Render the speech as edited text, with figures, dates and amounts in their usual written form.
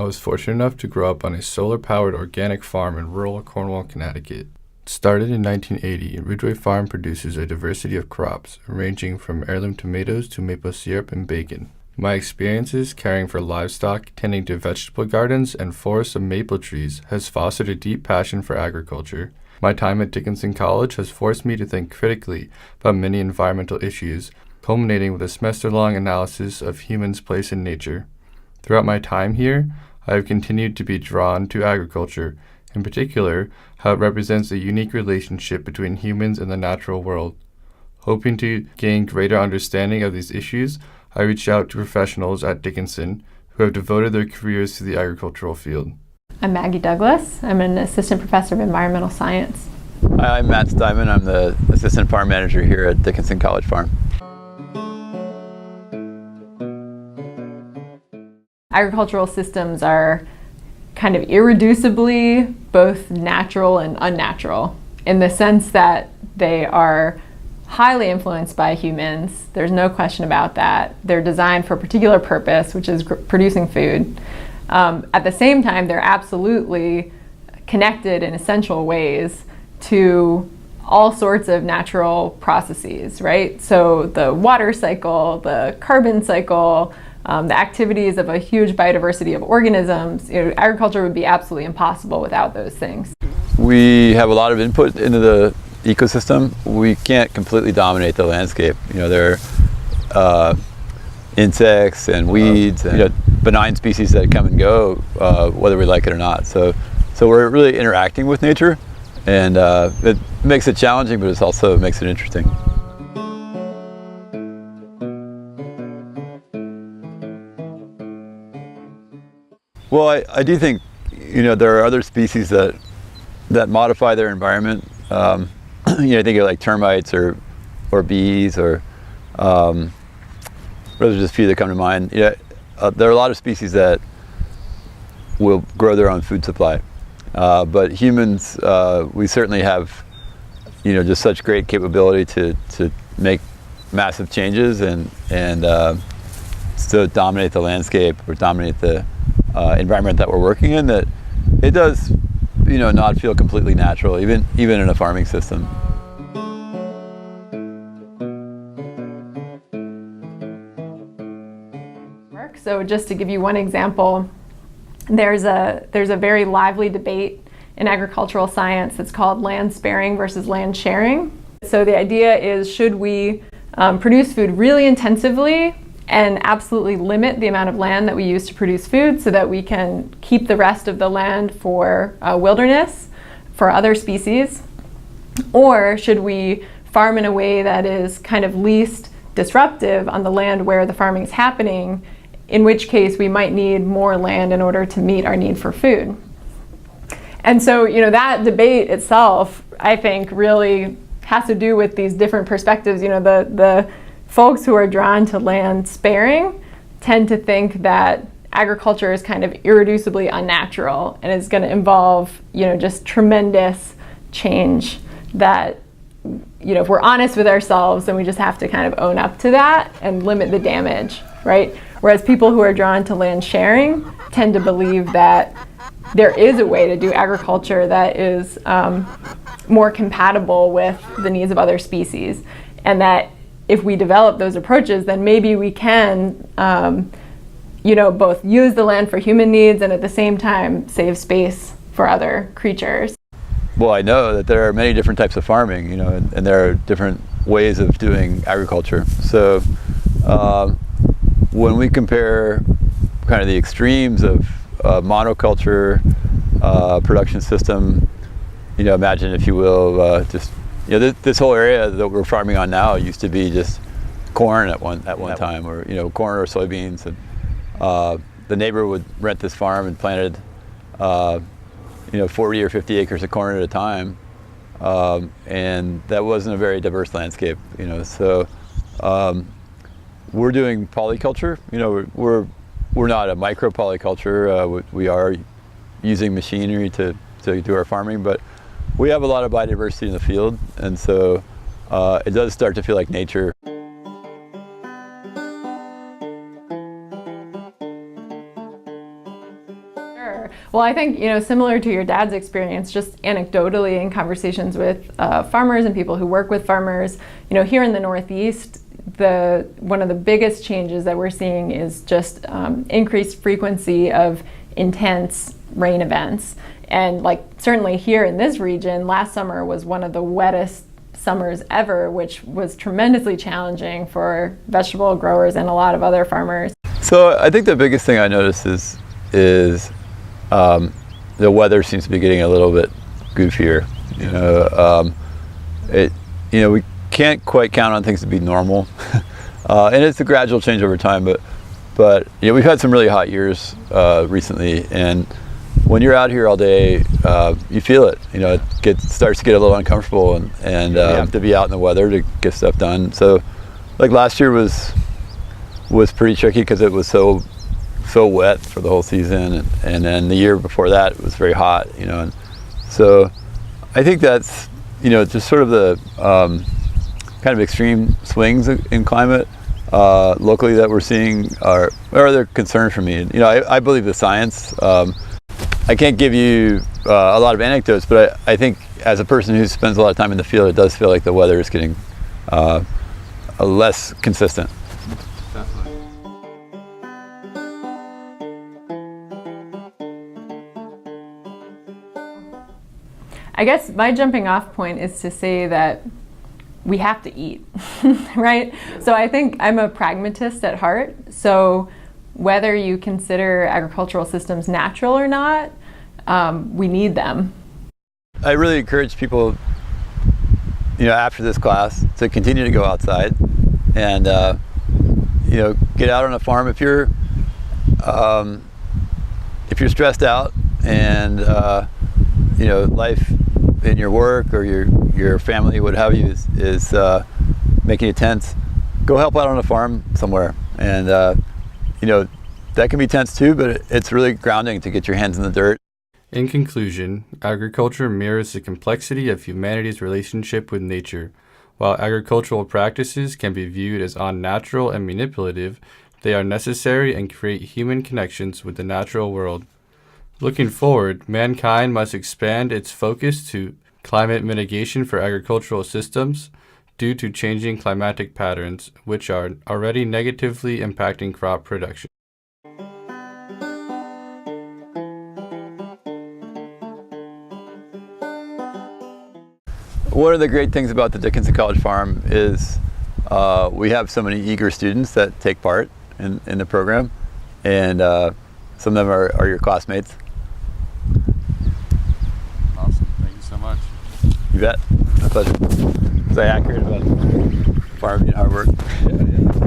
was fortunate enough to grow up on a solar-powered organic farm in rural Cornwall, Connecticut. Started in 1980, Ridgway Farm produces a diversity of crops, ranging from heirloom tomatoes to maple syrup and bacon. My experiences caring for livestock, tending to vegetable gardens, and forests of maple trees has fostered a deep passion for agriculture. My time at Dickinson College has forced me to think critically about many environmental issues, culminating with a semester-long analysis of humans' place in nature. Throughout my time here, I have continued to be drawn to agriculture, in particular, how it represents a unique relationship between humans and the natural world. Hoping to gain greater understanding of these issues, I reached out to professionals at Dickinson who have devoted their careers to the agricultural field. I'm Maggie Douglas. I'm an assistant professor of environmental science. Hi, I'm Matt Steinman. I'm the assistant farm manager here at Dickinson College Farm. Agricultural systems are kind of irreducibly both natural and unnatural in the sense that they are highly influenced by humans. There's no question about that. They're designed for a particular purpose, which is producing food. At the same time, they're absolutely connected in essential ways to all sorts of natural processes, right? So the water cycle, the carbon cycle, the activities of a huge biodiversity of organisms, agriculture would be absolutely impossible without those things. We have a lot of input into the ecosystem. We can't completely dominate the landscape. There are insects and weeds and benign species that come and go, whether we like it or not. So we're really interacting with nature, and it makes it challenging, but it also makes it interesting. Well, I do think, there are other species that modify their environment. Think of like termites or bees or those are just a few that come to mind. There are a lot of species that will grow their own food supply, but humans, we certainly have, just such great capability to make massive changes and so dominate the landscape or dominate the environment that we're working in, that it does, not feel completely natural, even in a farming system. So just to give you one example, there's a very lively debate in agricultural science that's called land sparing versus land sharing. So the idea is, should we produce food really intensively and absolutely limit the amount of land that we use to produce food so that we can keep the rest of the land for wilderness, for other species? Or should we farm in a way that is kind of least disruptive on the land where the farming is happening, in which case we might need more land in order to meet our need for food? And so, that debate itself, I think, really has to do with these different perspectives. The folks who are drawn to land sparing tend to think that agriculture is kind of irreducibly unnatural and is going to involve, just tremendous change that, if we're honest with ourselves, then we just have to kind of own up to that and limit the damage, right? Whereas people who are drawn to land sharing tend to believe that there is a way to do agriculture that is more compatible with the needs of other species, and that if we develop those approaches, then maybe we can, both use the land for human needs and at the same time save space for other creatures. Well, I know that there are many different types of farming, and there are different ways of doing agriculture. So when we compare kind of the extremes of monoculture production system, imagine, if you will, just this whole area that we're farming on now used to be just corn at one time, or corn or soybeans, and the neighbor would rent this farm and planted 40 or 50 acres of corn at a time, and that wasn't a very diverse landscape. So we're doing polyculture. We're not a micro polyculture. We are using machinery to do our farming, but we have a lot of biodiversity in the field, and so it does start to feel like nature. Well, I think, similar to your dad's experience, just anecdotally in conversations with farmers and people who work with farmers, here in the Northeast, one of the biggest changes that we're seeing is just increased frequency of intense rain events. And certainly here in this region, last summer was one of the wettest summers ever, which was tremendously challenging for vegetable growers and a lot of other farmers. So I think the biggest thing I noticed is the weather seems to be getting a little bit goofier. We can't quite count on things to be normal, and it's a gradual change over time. But we've had some really hot years recently, and when you're out here all day, you feel it. It starts to get a little uncomfortable, and you have to be out in the weather to get stuff done. So, last year was pretty tricky because it was so wet for the whole season, and then the year before that it was very hot. And so I think that's just sort of the kind of extreme swings in climate locally that we're seeing are the concern for me. I believe the science. I can't give you a lot of anecdotes, but I think as a person who spends a lot of time in the field, it does feel like the weather is getting less consistent. Definitely. I guess my jumping off point is to say that we have to eat, right? So I think I'm a pragmatist at heart. So whether you consider agricultural systems natural or not, we need them. I really encourage people, after this class, to continue to go outside and, get out on a farm. If you're stressed out and, life in your work or your family, what have you, is making it tense, go help out on a farm somewhere. And, that can be tense too, but it's really grounding to get your hands in the dirt. In conclusion, agriculture mirrors the complexity of humanity's relationship with nature. While agricultural practices can be viewed as unnatural and manipulative, they are necessary and create human connections with the natural world. Looking forward, mankind must expand its focus to climate mitigation for agricultural systems due to changing climatic patterns, which are already negatively impacting crop production. One of the great things about the Dickinson College Farm is we have so many eager students that take part in the program, and some of them are your classmates. Awesome. Thank you so much. You bet. My pleasure. Was I accurate about farming and hard work? Yeah.